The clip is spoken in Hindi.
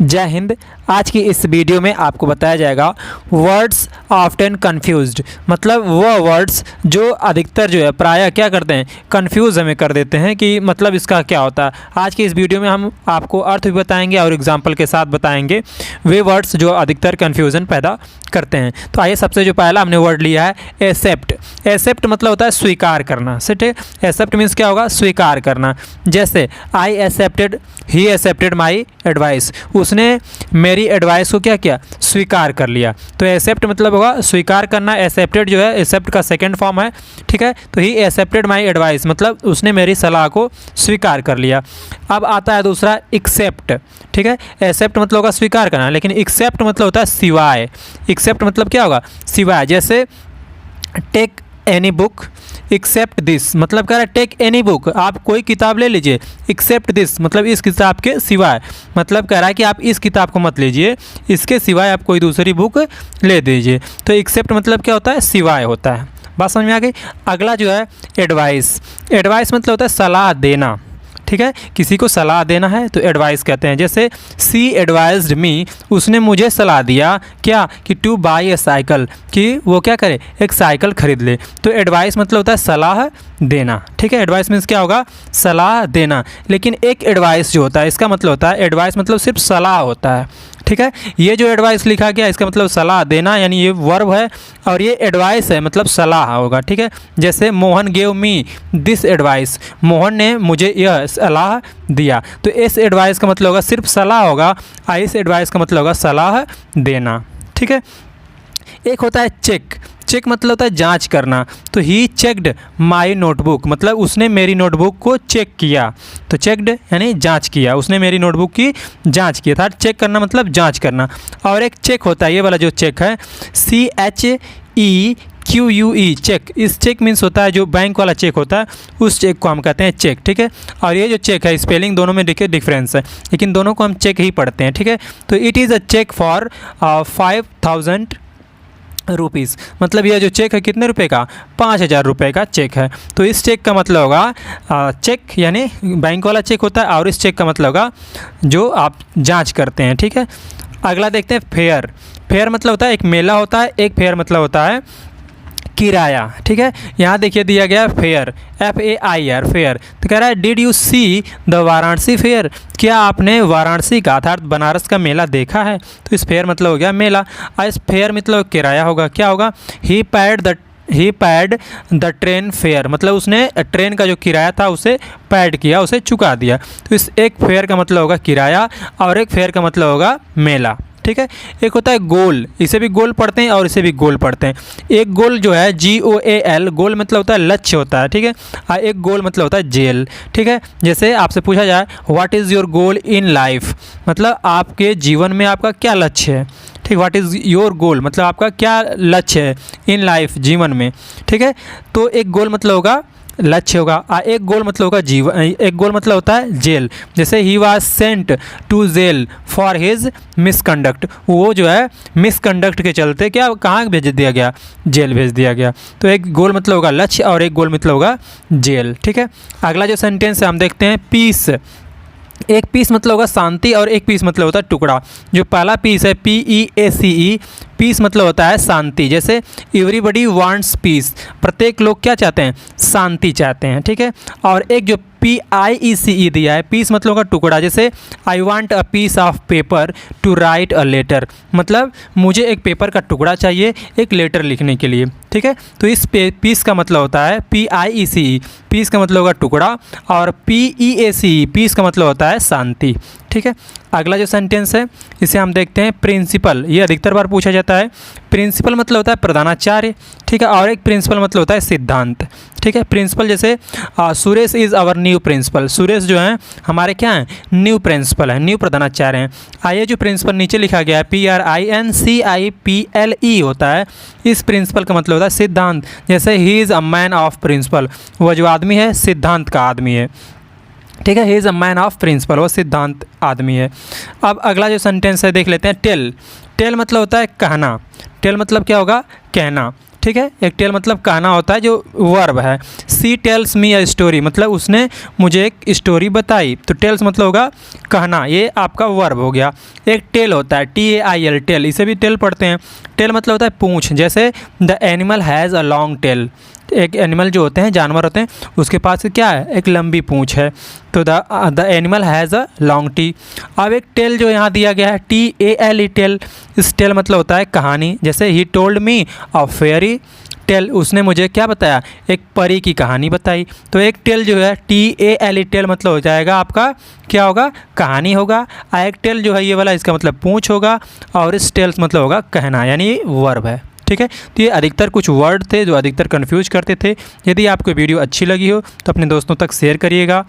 जय हिंद। आज की इस वीडियो में आपको बताया जाएगा वर्ड्स ऑफ्टन कन्फ्यूज्ड, मतलब वह वर्ड्स जो अधिकतर जो है प्रायः क्या करते हैं, कन्फ्यूज़ हमें कर देते हैं कि मतलब इसका क्या होता है। आज की इस वीडियो में हम आपको अर्थ भी बताएंगे और एग्जाम्पल के साथ बताएंगे वे वर्ड्स जो अधिकतर कन्फ्यूज़न पैदा करते हैं। तो आइए, सबसे जो पहला हमने वर्ड लिया है एक्सेप्ट। एक्सेप्ट मतलब होता है स्वीकार करना। ठीक है, एक्सेप्ट मीन्स क्या होगा, स्वीकार करना। जैसे I accepted, he accepted my advice, उसने मेरी एडवाइस को क्या किया, स्वीकार कर लिया। तो एक्सेप्ट मतलब होगा स्वीकार करना। एक्सेप्टेड जो है एक्सेप्ट का सेकंड फॉर्म है। ठीक है, तो ही एक्सेप्टेड माई एडवाइस मतलब उसने मेरी सलाह को स्वीकार कर लिया। अब आता है दूसरा एक्सेप्ट। ठीक है, एक्सेप्ट मतलब होगा स्वीकार करना, लेकिन एक्सेप्ट मतलब होता है सिवाय। एक्सेप्ट मतलब क्या होगा, सिवाय। जैसे take any book except this, मतलब कह रहा है टेक एनी बुक, आप कोई किताब ले लीजिए। एक्सेप्ट दिस मतलब इस किताब के सिवाय, मतलब कह रहा है कि आप इस किताब को मत लीजिए, इसके सिवाय आप कोई दूसरी बुक ले दीजिए। तो एक्सेप्ट मतलब क्या होता है, सिवाय होता है। बात समझ में आ गई। अगला जो है एडवाइस। एडवाइस मतलब होता है सलाह देना। ठीक है, किसी को सलाह देना है तो एडवाइस कहते हैं। जैसे सी एडवाइज्ड मी, उसने मुझे सलाह दिया क्या, कि टू बाई ए साइकिल, कि वो क्या करे, एक साइकिल खरीद ले। तो एडवाइस मतलब होता है सलाह देना। ठीक है, एडवाइस मीन्स क्या होगा, सलाह देना। लेकिन एक एडवाइस जो होता है इसका मतलब होता है, एडवाइस मतलब सिर्फ सलाह होता है। ठीक है, ये जो एडवाइस लिखा गया इसका मतलब सलाह देना, यानी ये वर्ब है और ये एडवाइस है मतलब सलाह होगा। ठीक है, जैसे Mohan gave me this advice, Mohan ने मुझे यह सलाह दिया। तो इस एडवाइस का मतलब होगा सिर्फ सलाह होगा, और इस एडवाइस का मतलब होगा सलाह देना। ठीक है, एक होता है चेक। चेक मतलब होता है जांच करना। तो ही चेक्ड माई नोटबुक, मतलब उसने मेरी नोटबुक को चेक किया। तो चेक्ड यानी जांच किया, उसने मेरी नोटबुक की जांच किया था। चेक करना मतलब जांच करना। और एक चेक होता है, ये वाला जो चेक है CHEQUE चेक। इस चेक मीन्स होता है जो बैंक वाला चेक होता है, उस चेक को हम कहते हैं चेक। ठीक है, और ये जो चेक है स्पेलिंग दोनों में देखिए डिफरेंस है, लेकिन दोनों को हम चेक ही पढ़ते हैं। ठीक है, तो it is a cheque for 5000 rupees, मतलब यह जो चेक है कितने रुपए का, 5000 रुपये का चेक है। तो इस चेक का मतलब होगा चेक यानी बैंक वाला चेक होता है, और इस चेक का मतलब होगा जो आप जांच करते हैं। ठीक है, अगला देखते हैं फेयर। फेयर मतलब होता है एक मेला होता है, एक फेयर मतलब होता है किराया। ठीक है, यहाँ देखिए दिया गया फेयर, FAIR फेयर। तो कह रहा है did you see the Varanasi fair, क्या आपने वाराणसी का अर्थात बनारस का मेला देखा है। तो इस फेयर मतलब हो गया मेला, और इस फेयर मतलब किराया होगा, क्या होगा, ही पैड द ट्रेन फेयर, मतलब उसने ट्रेन का जो किराया था उसे पैड किया, उसे चुका दिया। तो इस एक फेयर का मतलब होगा किराया, और एक फेयर का मतलब होगा मेला। ठीक है, एक होता है गोल, इसे भी गोल पढ़ते हैं और इसे भी गोल पढ़ते हैं। एक गोल जो है GOAL, गोल मतलब होता है लक्ष्य होता है। ठीक है, और एक गोल मतलब होता है जेल। ठीक है, जैसे आपसे पूछा जाए what is your goal in life, मतलब आपके जीवन में आपका क्या लक्ष्य है। ठीक, व्हाट इज़ योर गोल मतलब आपका क्या लक्ष्य है इन लाइफ, जीवन में। ठीक है, तो एक गोल मतलब होगा लक्ष्य होगा, एक गोल मतलब होगा जीवन, एक गोल मतलब होता है जेल। जैसे ही was sent to jail for his misconduct, वो जो है मिसकंडक्ट के चलते क्या कहाँ भेज दिया गया, जेल भेज दिया गया। तो एक गोल मतलब होगा लक्ष्य और एक गोल मतलब होगा जेल। ठीक है, अगला जो सेंटेंस है हम देखते हैं पीस। एक पीस मतलब होगा शांति, और एक पीस मतलब होता है टुकड़ा। जो पहला पीस है PEACE, पीस मतलब होता है शांति। जैसे एवरीबडी वांट्स पीस, प्रत्येक लोग क्या चाहते हैं, शांति चाहते हैं। ठीक है, और एक जो PIECE दिया है, पीस मतलब होगा टुकड़ा। जैसे I want a piece of paper to write a letter, मतलब मुझे एक पेपर का टुकड़ा चाहिए एक लेटर लिखने के लिए। ठीक है, तो इस पीस का मतलब होता है PIECE, पीस का मतलब होगा टुकड़ा, और PEACE, पीस का मतलब होता है शांति। ठीक है, अगला जो सेंटेंस है इसे हम देखते हैं प्रिंसिपल। ये अधिकतर बार पूछा जाता है। प्रिंसिपल मतलब होता है प्रधानाचार्य। ठीक है, और एक प्रिंसिपल मतलब होता है सिद्धांत। ठीक है, प्रिंसिपल जैसे Suresh is our new principal, Suresh जो है हमारे क्या हैं, न्यू प्रिंसिपल है, न्यू प्रधानाचार्य हैं। आइए, जो प्रिंसिपल नीचे लिखा गया है PRINCIPLE होता है, इस प्रिंसिपल का मतलब होता है सिद्धांत। जैसे he is a man of principle, वह जो आदमी है सिद्धांत का आदमी है। ठीक है, he is a man of principle, वो सिद्धांत आदमी है। अब अगला जो सेंटेंस है देख लेते हैं टेल। टेल मतलब होता है कहना। टेल मतलब क्या होगा, कहना। ठीक है। एक टेल मतलब कहना होता है, जो वर्ब है। सी टेल्स मी अ स्टोरी मतलब उसने मुझे एक स्टोरी बताई, तो टेल्स मतलब होगा कहना, ये आपका वर्ब हो गया। एक टेल होता है TAIL टेल, इसे भी टेल पढ़ते हैं। टेल मतलब होता है पूंछ, जैसे the animal has a long tail, एक एनिमल जो होते हैं, जानवर होते हैं, उसके पास क्या है, एक लंबी पूंछ है, तो the animal has a long T. अब एक टेल जो यहाँ दिया गया है TALE टेल, इस टेल मतलब होता है कहानी, जैसे he told me a fairy tale, उसने मुझे क्या बताया, एक परी की कहानी बताई। तो एक टेल जो है TALE टेल मतलब हो जाएगा आपका क्या होगा, कहानी होगा। एक टेल जो है ये वाला, इसका मतलब पूंछ होगा, और इस टेल्स मतलब होगा कहना, यानी ये वर्ब है, ठीक है। तो ये अधिकतर कुछ वर्ड थे जो अधिकतर कन्फ्यूज करते थे। यदि आपको वीडियो अच्छी लगी हो तो अपने दोस्तों तक शेयर करिएगा।